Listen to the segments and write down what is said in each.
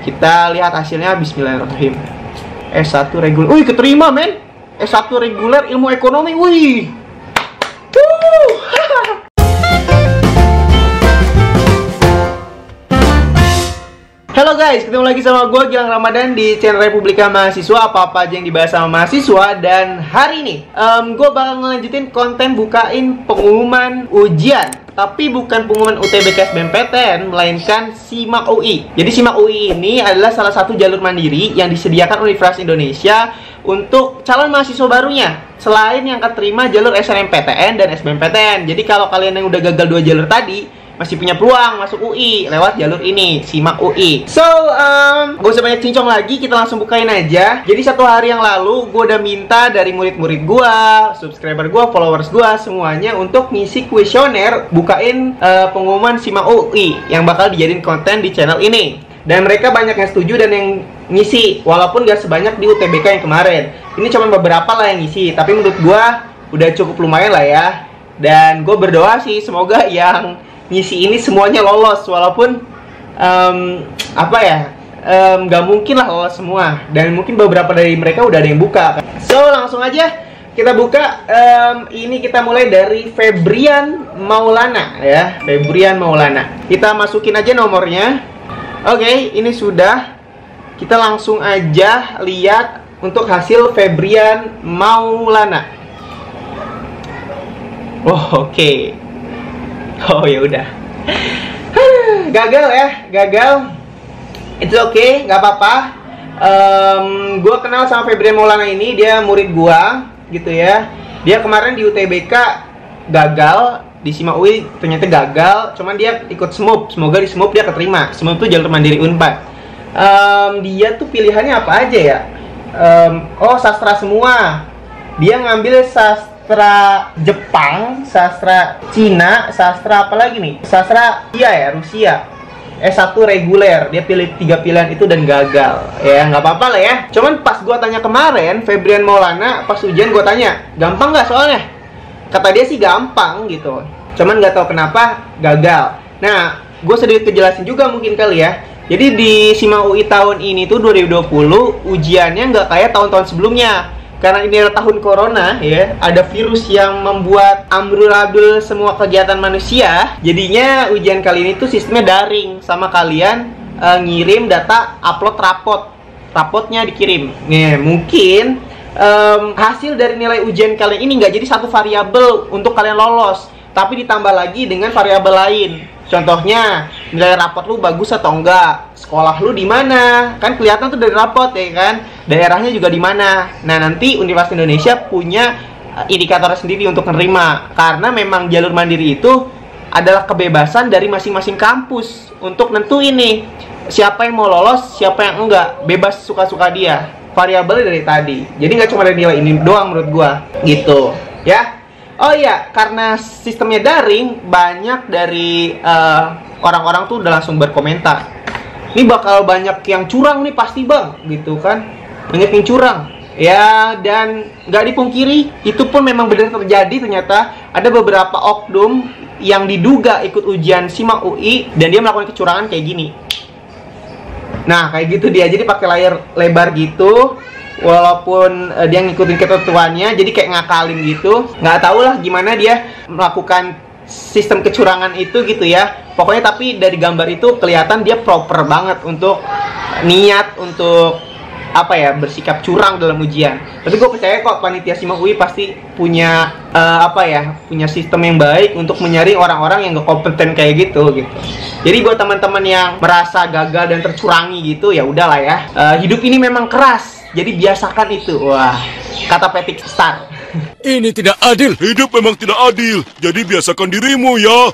Kita lihat hasilnya. Bismillahirrahmanirrahim. S1 reguler. Wih, keterima men. S1 reguler ilmu ekonomi. Wih. Halo guys, ketemu lagi sama gue Gilang Ramadan di channel Republika Mahasiswa. Apa-apa aja yang dibahas sama mahasiswa. Dan hari ini gue bakal ngelanjutin konten bukain pengumuman ujian, tapi bukan pengumuman UTBK SBMPTN, melainkan SIMAK UI. Jadi SIMAK UI ini adalah salah satu jalur mandiri yang disediakan Universitas Indonesia untuk calon mahasiswa barunya, selain yang keterima jalur SNMPTN dan SBMPTN. Jadi kalau kalian yang udah gagal 2 jalur tadi, masih punya peluang masuk UI lewat jalur ini, SIMAK UI. So, gak usah banyak cincong lagi, kita langsung bukain aja. Jadi 1 hari yang lalu, gue udah minta dari murid-murid gue, subscriber gue, followers gue, semuanya untuk ngisi kuesioner bukain pengumuman SIMAK UI yang bakal dijadiin konten di channel ini. Dan mereka banyak yang setuju dan yang ngisi, walaupun gak sebanyak di UTBK yang kemarin. Ini cuma beberapa lah yang ngisi, tapi menurut gue udah cukup lumayan lah ya. Dan gue berdoa sih, semoga yang ngisi ini semuanya lolos, walaupun nggak mungkin lah lolos semua, dan mungkin beberapa dari mereka udah ada yang buka. So langsung aja kita buka. Ini kita mulai dari Febrian Maulana ya, Febrian Maulana. Kita masukin aja nomornya. Oke, ini sudah. Kita langsung aja lihat untuk hasil Febrian Maulana. Oh, oke. Oh ya udah. Gagal ya, gagal. It's okay, nggak apa-apa. Gue kenal sama Febrian Maulana ini, dia murid gue, gitu ya. Dia kemarin di UTBK gagal, di SIMAK UI ternyata gagal. Cuman dia ikut SMUP, semoga di SMUP dia keterima. SMUP itu jalur mandiri Unpad. Dia tuh pilihannya apa aja ya? Oh, sastra semua. Dia ngambil sastra Jepang, sastra Cina, sastra apa lagi nih? Sastra Rusia. S1 reguler. Dia pilih 3 pilihan itu dan gagal. Ya, nggak apa-apa lah ya. Cuman pas gua tanya kemarin, Febrian Maulana, pas ujian gua tanya, gampang nggak soalnya? Kata dia sih gampang gitu. Cuman nggak tahu kenapa gagal. Nah, gue sedikit kejelasin juga mungkin kali ya. Jadi di SIMAK UI tahun ini tuh 2020 ujiannya nggak kayak tahun-tahun sebelumnya. Karena ini adalah tahun corona ya, ada virus yang membuat amburadul semua kegiatan manusia. Jadinya ujian kali ini tuh sistemnya daring, sama kalian ngirim data, upload rapotnya dikirim. Nih, mungkin hasil dari nilai ujian kalian ini nggak jadi satu variabel untuk kalian lolos, tapi ditambah lagi dengan variabel lain. Contohnya, nilai rapot lu bagus atau enggak, sekolah lu di mana, kan kelihatan tuh dari rapot ya kan, daerahnya juga di mana. Nah, nanti Universitas Indonesia punya indikator sendiri untuk menerima, karena memang jalur mandiri itu adalah kebebasan dari masing-masing kampus untuk nentuin nih siapa yang mau lolos, siapa yang enggak, bebas suka-suka dia. Variabelnya dari tadi, jadi nggak cuma dari nilai ini doang menurut gua, gitu ya. Oh iya, karena sistemnya daring, banyak dari orang-orang tuh udah langsung berkomentar, ini bakal banyak yang curang nih pasti bang, gitu kan. Banyak yang curang ya, dan nggak dipungkiri itu pun memang benar terjadi. Ternyata ada beberapa oknum yang diduga ikut ujian SIMAK UI dan dia melakukan kecurangan kayak gini. Nah, kayak gitu dia, jadi pakai layar lebar gitu, walaupun dia ngikutin ketentuannya, jadi kayak ngakalin gitu. Nggak tahu lah gimana dia melakukan sistem kecurangan itu gitu ya. Pokoknya tapi dari gambar itu kelihatan dia proper banget untuk niat untuk bersikap curang dalam ujian. Tapi gue percaya kok panitia SIMAK UI pasti punya punya sistem yang baik untuk menyaring orang-orang yang gak kompeten kayak gitu. Jadi buat teman-teman yang merasa gagal dan tercurangi gitu, ya udahlah ya. Hidup ini memang keras, jadi biasakan itu. Wah, kata Petik Star. Ini tidak adil. Hidup memang tidak adil, jadi biasakan dirimu ya.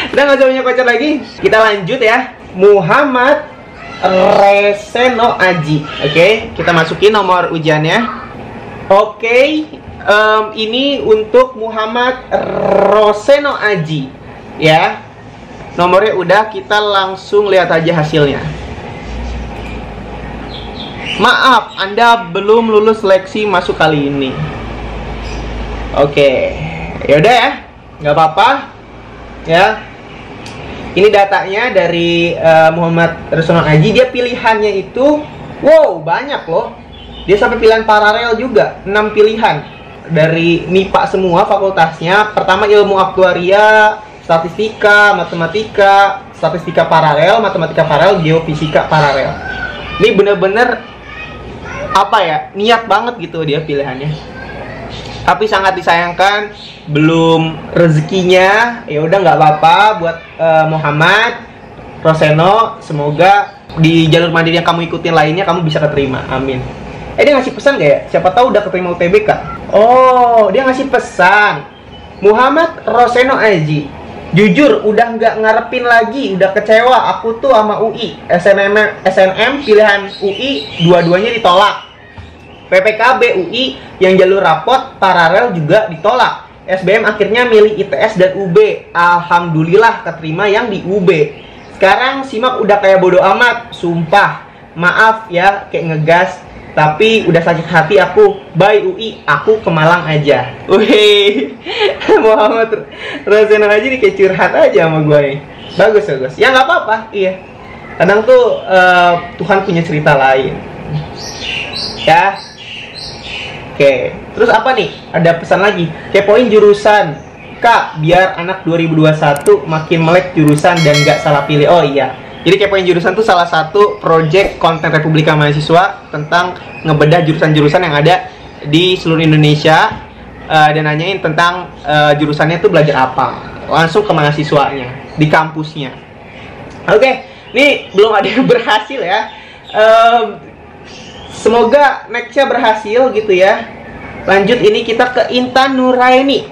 Udah gak usah banyak baca lagi, kita lanjut ya. Muhammad Reseno Aji. Oke, kita masukin nomor ujiannya. Oke, ini untuk Muhammad Roseno Aji ya. Nomornya udah, kita langsung lihat aja hasilnya. Maaf, Anda belum lulus seleksi masuk kali ini. Oke, yaudah ya, nggak apa-apa ya. Ini datanya dari Muhammad Resonant Aji. Dia pilihannya itu wow, banyak loh. Dia sampai pilihan paralel juga, 6 pilihan. Dari MIPA semua fakultasnya. Pertama ilmu aktuaria, statistika, matematika, statistika paralel, matematika paralel, geofisika paralel. Ini bener-bener apa ya, niat banget gitu dia pilihannya. Tapi sangat disayangkan belum rezekinya. Ya udah nggak apa-apa buat Muhammad Roseno. Semoga di jalur mandiri yang kamu ikutin lainnya kamu bisa keterima. Amin. Dia ngasih pesan gak ya? Siapa tahu udah keterima UTBK. Oh, dia ngasih pesan. Muhammad Roseno Aji, jujur udah nggak ngarepin lagi, udah kecewa aku tuh sama UI. SNM pilihan UI dua-duanya ditolak. PPKB UI yang jalur rapot paralel juga ditolak. SBM akhirnya milih ITS dan UB. Alhamdulillah keterima yang di UB. Sekarang simak udah kayak bodo amat, sumpah. Maaf ya kayak ngegas, tapi udah sakit hati aku. Bye UI, aku ke Malang aja. Wih, Muhammad Roseno aja nih kayak curhat aja sama gue nih. Bagus. Ya nggak apa-apa, iya. Kadang tuh Tuhan punya cerita lain. Ya. Oke, terus apa nih? Ada pesan lagi. Kepoin jurusan Kak, biar anak 2021 makin melek jurusan dan nggak salah pilih. Oh iya. Jadi kepoin jurusan tuh salah satu project konten Republika Mahasiswa tentang ngebedah jurusan-jurusan yang ada di seluruh Indonesia, dan nanyain tentang jurusannya tuh belajar apa. Langsung ke mahasiswanya di kampusnya. Oke, ini belum ada yang berhasil ya. Semoga nextnya berhasil gitu ya. Lanjut, ini kita ke Intan Nuraini.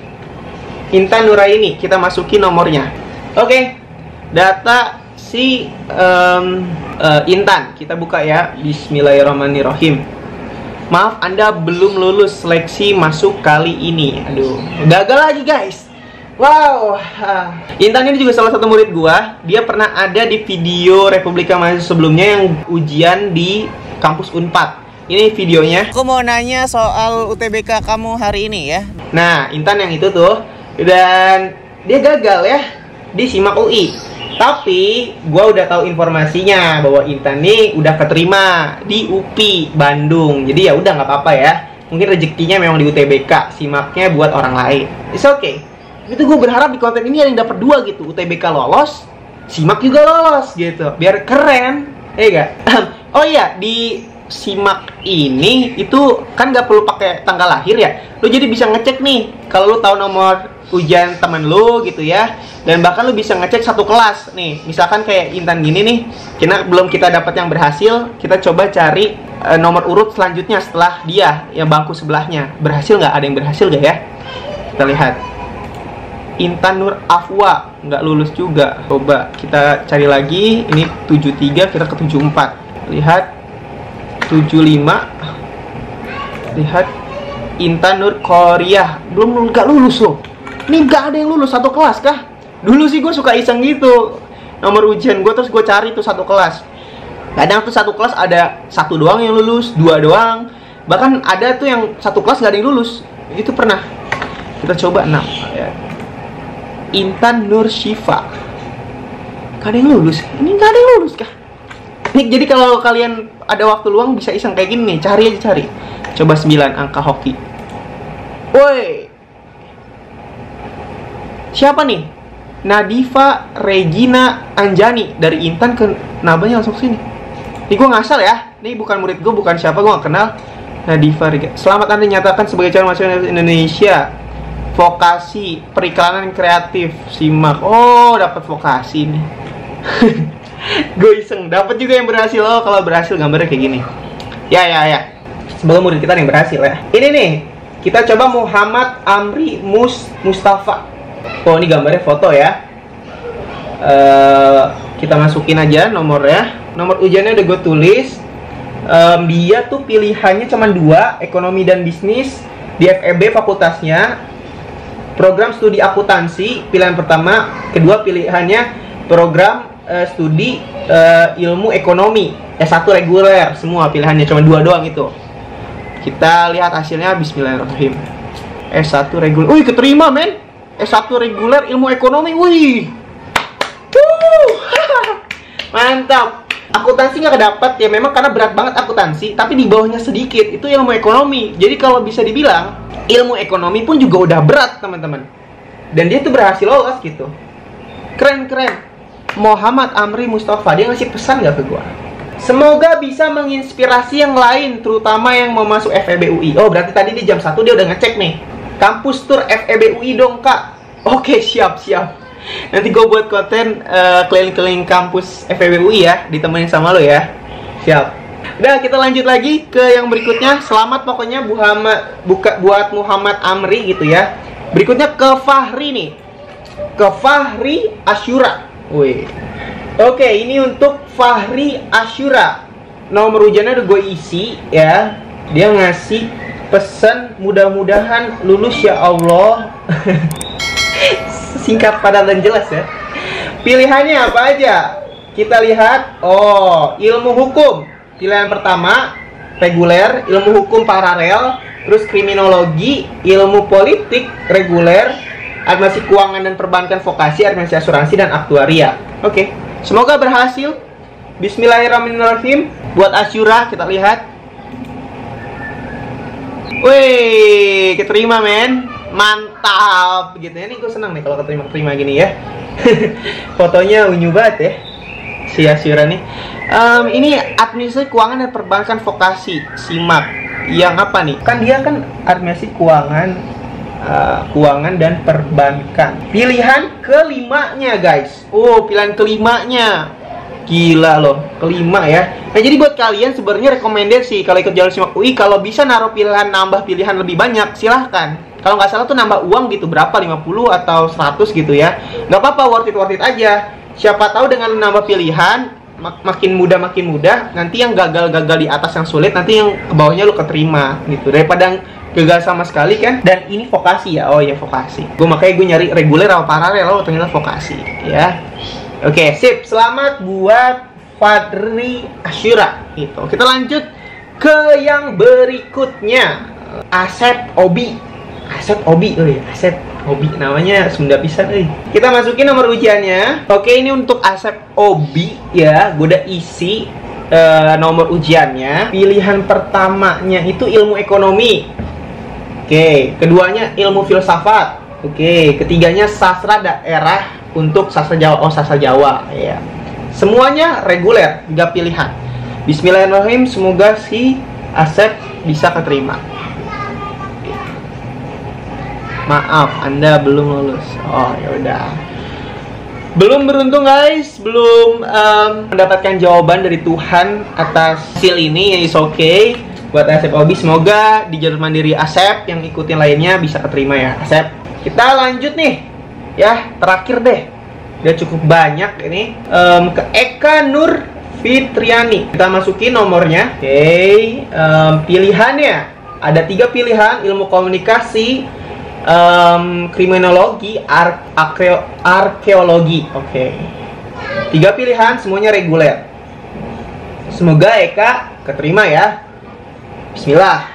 Intan Nuraini, kita masukin nomornya. Oke, data si Intan, kita buka ya. Bismillahirrahmanirrahim. Maaf, Anda belum lulus seleksi masuk kali ini. Aduh, gagal lagi guys. Wow. Intan ini juga salah satu murid gua. Dia pernah ada di video Republika Mahasiswa sebelumnya yang ujian di kampus Unpad. Ini videonya. Aku mau nanya soal UTBK kamu hari ini ya. Nah, Intan yang itu tuh. Dan dia gagal ya di SIMAK UI. Tapi gua udah tahu informasinya bahwa Intan nih udah keterima di UPI Bandung. Jadi ya udah nggak apa-apa ya. Mungkin rezekinya memang di UTBK, SIMAK-nya buat orang lain. It's okay. Itu gue berharap di konten ini ada yang dapat 2 gitu. UTBK lolos, SIMAK juga lolos gitu. Biar keren. Gak? Oh iya, di SIMAK ini itu kan nggak perlu pakai tanggal lahir ya. Lu jadi bisa ngecek nih kalau lu tahu nomor ujian temen lu gitu ya. Dan bahkan lu bisa ngecek satu kelas nih. Misalkan kayak Intan gini nih, belum kita dapat yang berhasil, kita coba cari nomor urut selanjutnya setelah dia yang bangku sebelahnya. Berhasil nggak? Ada yang berhasil nggak ya? Kita lihat. Intan Nur Afwa nggak lulus juga. Coba kita cari lagi. Ini 73, kita ke 74. Lihat 75. Lihat Intan Nur Korea nggak lulus loh. Ini nggak ada yang lulus satu kelas kah? Dulu sih gue suka iseng gitu nomor ujian gue, terus gue cari tuh satu kelas. Kadang tuh satu kelas ada 1 doang yang lulus, 2 doang. Bahkan ada tuh yang satu kelas nggak ada yang lulus. Itu pernah. Kita coba 6 ya. Intan Nur Syifa, gak ada yang lulus. Ini gak ada yang lulus kah? Nih, jadi kalau kalian ada waktu luang bisa iseng kayak gini nih, cari. Coba 9 angka hoki. Woi, siapa nih? Nadifa Regina Anjani. Dari Intan ke Nabanya langsung sini. Ini gue ngasal ya. Ini bukan murid gue, bukan siapa, gue gak kenal. Nadifa Regina. Selamat Anda dinyatakan sebagai calon mahasiswa Indonesia. Vokasi periklanan kreatif SIMAK. Oh, dapat vokasi nih. Gue iseng, dapat juga yang berhasil. Oh, kalau berhasil gambarnya kayak gini. Ya. Semoga murid kita yang berhasil ya. Ini nih, kita coba Muhammad Amri Mustafa. Oh, ini gambarnya foto ya. Kita masukin aja nomornya. Nomor ujiannya udah gue tulis. Dia tuh pilihannya cuma 2, ekonomi dan bisnis di FEB fakultasnya. Program studi akuntansi pilihan pertama, kedua pilihannya program studi ilmu ekonomi S1 reguler. Semua pilihannya cuma 2 doang itu. Kita lihat hasilnya. Bismillahirrahmanirrahim. S1 reguler. Wih, keterima men. S1 reguler ilmu ekonomi. Wih. Mantap. Akuntansi nggak kedapat ya, memang karena berat banget akuntansi, tapi di bawahnya sedikit itu ilmu ekonomi. Jadi kalau bisa dibilang ilmu ekonomi pun juga udah berat teman-teman. Dan dia tuh berhasil lolos gitu. Keren. Muhammad Amri Mustafa, dia ngasih pesan gak ke gua? Semoga bisa menginspirasi yang lain, terutama yang mau masuk FEB UI. Oh, berarti tadi di jam 1 dia udah ngecek nih. Kampus tour FEB UI dong, Kak. Oke, siap. Nanti gue buat konten keliling-keliling kampus FEB UI ya, ditemenin sama lo ya. Siap. Udah, kita lanjut lagi ke yang berikutnya. Selamat pokoknya buat Muhammad Amri gitu ya. Berikutnya ke Fahri nih. Ke Fahri Asyura. Wih. Oke, ini untuk Fahri Asyura. Nomor ujiannya udah gue isi ya. Dia ngasih pesan mudah-mudahan lulus ya Allah. Singkat, padat, dan jelas ya. Pilihannya apa aja? Kita lihat. Oh, ilmu hukum. Pilihan pertama reguler, ilmu hukum paralel, terus kriminologi, ilmu politik reguler, administrasi keuangan dan perbankan vokasi, administrasi asuransi, dan aktuaria. Oke, semoga berhasil. Bismillahirrahmanirrahim. Buat Asyura, kita lihat. Wih, keterima men. Mantap gitu ya. Ini gue senang nih kalau keterima gini ya. Fotonya unyu banget ya si Asyura nih. Ini administrasi keuangan dan perbankan vokasi, SIMAK. Yang apa nih? Kan dia kan administrasi keuangan dan perbankan. Pilihan kelimanya guys. Oh, pilihan kelimanya. Gila loh, kelima ya. Nah, jadi buat kalian sebenarnya rekomendasi kalau ikut jalur SIMAK UI, kalau bisa naruh pilihan, nambah pilihan lebih banyak, silahkan. Kalau nggak salah tuh nambah uang gitu, berapa? 50 atau 100 gitu ya. Nggak apa-apa, worth it aja. Siapa tahu dengan nambah pilihan, makin mudah, nanti yang gagal di atas yang sulit, nanti yang ke bawahnya lu keterima gitu. Daripada gagal sama sekali kan. Dan ini vokasi ya. Oh ya, vokasi. Makanya gue nyari reguler atau paralel, oh ternyata vokasi ya. Oke, sip. Selamat buat Fahri Asyura gitu. Kita lanjut ke yang berikutnya. Asep Obi, namanya Sunda pisan euy. Kita masukin nomor ujiannya. Oke, ini untuk Asep Obi ya. Gue udah isi nomor ujiannya. Pilihan pertamanya itu ilmu ekonomi. Oke, keduanya ilmu filsafat. Oke, ketiganya sastra daerah untuk sastra Jawa. Oh, sastra Jawa ya. Semuanya reguler, 3 pilihan. Bismillahirrahmanirrahim, semoga si Asep bisa keterima. Maaf, Anda belum lulus. Oh, ya udah. Belum beruntung guys, belum mendapatkan jawaban dari Tuhan atas hasil ini. Ya, is okay. Buat Asep Obi, semoga di jalur mandiri Asep yang ikutin lainnya bisa keterima ya, Asep. Kita lanjut nih. Ya, terakhir deh. Udah cukup banyak ini. Ke Eka Nur Fitriani. Kita masukin nomornya. Oke, pilihannya ada 3 pilihan: ilmu komunikasi, kriminologi, arkeologi. Oke. 3 pilihan, semuanya reguler. Semoga Eka keterima ya. Bismillah.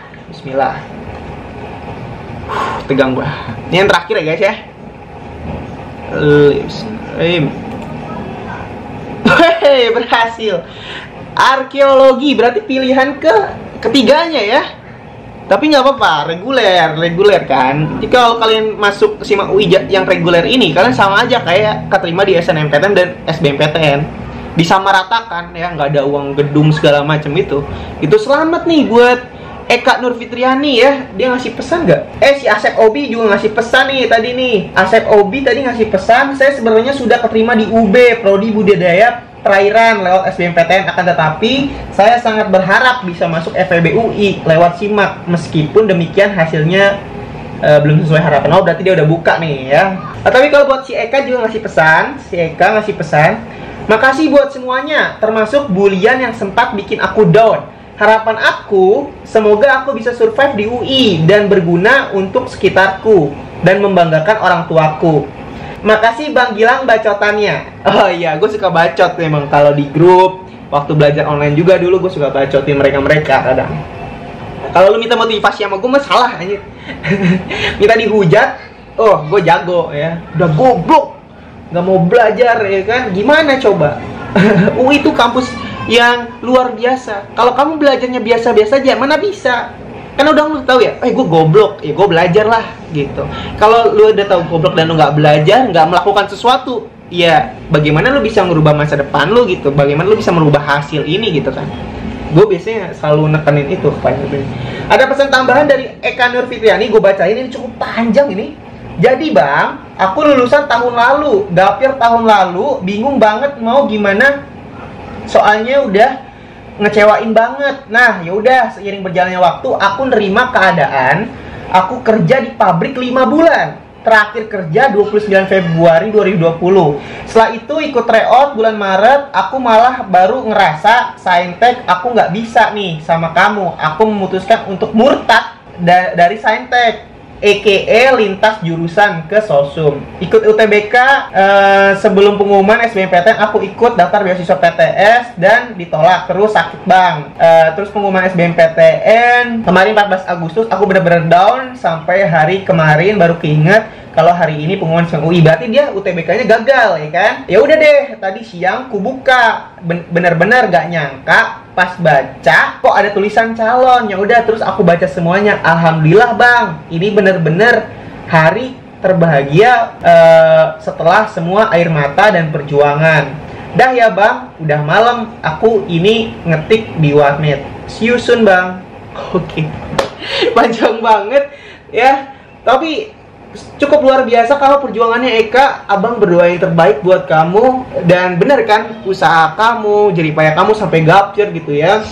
Tegang gua. Ini yang terakhir ya guys ya. Hehehe, berhasil. Arkeologi berarti pilihan ketiganya ya. Tapi nggak apa-apa, reguler kan. Jadi kalau kalian masuk SIMAK UI yang reguler ini, kalian sama aja kayak keterima di SNMPTN dan SBMPTN. Disamaratakan ya, nggak ada uang gedung segala macam itu. Itu selamat nih buat Eka Nur Fitriani ya. Dia ngasih pesan nggak? Si Asep Obi juga ngasih pesan nih tadi nih. Asep Obi tadi ngasih pesan, saya sebenarnya sudah keterima di UB Prodi Budidaya Perairan lewat SBMPTN, akan tetapi saya sangat berharap bisa masuk FEB UI lewat SIMAK. Meskipun demikian hasilnya belum sesuai harapan. Oh, berarti dia udah buka nih ya. Tapi kalau buat si Eka juga ngasih pesan, makasih buat semuanya, termasuk bulian yang sempat bikin aku down. Harapan aku, semoga aku bisa survive di UI dan berguna untuk sekitarku dan membanggakan orang tuaku. Makasih Bang Gilang bacotannya. Oh iya, gue suka bacot memang kalau di grup. Waktu belajar online juga dulu gue suka bacotin mereka kadang. Kalau lu minta motivasi sama gue, masalah anjir. Minta dihujat, oh gue jago ya. Udah goblok, nggak mau belajar ya kan. Gimana coba? UI itu kampus yang luar biasa. Kalau kamu belajarnya biasa-biasa aja, mana bisa? Kan udah lu tahu ya, gue goblok, ya gue belajar lah gitu. Kalau lu udah tahu goblok dan lu nggak belajar, nggak melakukan sesuatu, ya bagaimana lu bisa merubah masa depan lu gitu? Bagaimana lu bisa merubah hasil ini gitu kan? Gue biasanya selalu nekenin itu. Ada pesan tambahan dari Eka Nur Fitriani, gue bacain, ini cukup panjang ini. Jadi bang, aku lulusan tahun lalu, dapir tahun lalu, bingung banget mau gimana. Soalnya udah ngecewain banget. Nah, yaudah seiring berjalannya waktu, aku nerima keadaan. Aku kerja di pabrik 5 bulan. Terakhir kerja 29 Februari 2020. Setelah itu ikut tryout bulan Maret. Aku malah baru ngerasa Saintek aku nggak bisa nih sama kamu. Aku memutuskan untuk murtad dari Saintek, EKE lintas jurusan ke Sosum. Ikut UTBK sebelum pengumuman SBMPTN aku ikut daftar beasiswa PTS dan ditolak. Terus sakit bang. Terus pengumuman SBMPTN kemarin 14 Agustus aku benar-benar down sampai hari kemarin baru keinget kalau hari ini pengumuman UI. Berarti dia UTBK-nya gagal ya kan? Ya udah deh, tadi siang ku buka, benar-benar gak nyangka pas baca kok ada tulisan calon. Ya udah, terus aku baca semuanya. Alhamdulillah bang, ini benar-benar hari terbahagia setelah semua air mata dan perjuangan. Dah ya bang, udah malam. Aku ini ngetik di warnet. See you soon bang. Oke. Panjang banget ya, tapi cukup luar biasa kalau perjuangannya Eka. Abang berdoa yang terbaik buat kamu. Dan bener kan, usaha kamu, jeripaya kamu sampai gapir gitu ya,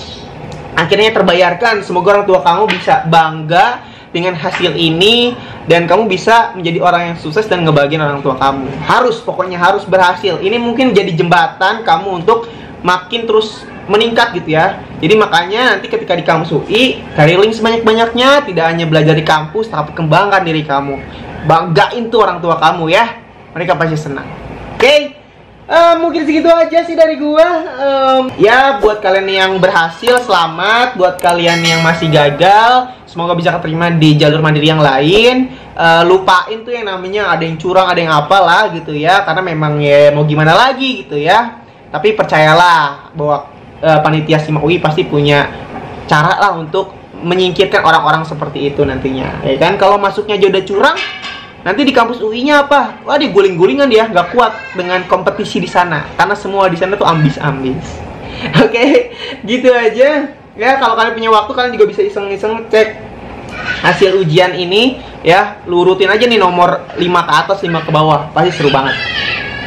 akhirnya terbayarkan. Semoga orang tua kamu bisa bangga dengan hasil ini, dan kamu bisa menjadi orang yang sukses dan ngebahagiain orang tua kamu. Harus, pokoknya harus berhasil. Ini mungkin jadi jembatan kamu untuk makin terus meningkat gitu ya. Jadi makanya nanti ketika di kampus UI, cari link sebanyak-banyaknya. Tidak hanya belajar di kampus, tapi kembangkan diri kamu. Banggain tuh orang tua kamu ya. Mereka pasti senang. Oke, mungkin segitu aja sih dari gua. Ya, buat kalian yang berhasil, selamat. Buat kalian yang masih gagal, semoga bisa keterima di jalur mandiri yang lain. Lupain tuh yang namanya ada yang curang, ada yang apalah gitu ya. Karena memang ya mau gimana lagi gitu ya. Tapi percayalah bahwa panitia SIMAK UI pasti punya cara lah untuk menyingkirkan orang-orang seperti itu nantinya, ya kan? Kalau masuknya aja udah curang, nanti di kampus UI-nya apa? Wah, dia guling-gulingan dia, nggak kuat dengan kompetisi di sana, karena semua di sana tuh ambis-ambis. Oke, gitu aja. Ya, kalau kalian punya waktu, kalian juga bisa iseng-iseng cek hasil ujian ini ya. Lu rutin aja nih nomor 5 ke atas, 5 ke bawah, pasti seru banget.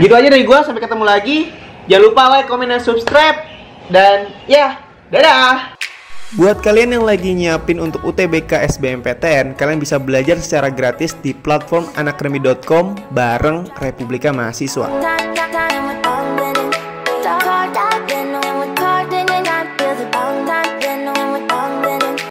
Gitu aja dari gua, sampai ketemu lagi. Jangan lupa like, comment, dan subscribe. Dan ya, dadah! Buat kalian yang lagi nyiapin untuk UTBK SBMPTN, kalian bisa belajar secara gratis di platform anakremi.com bareng Republika Mahasiswa.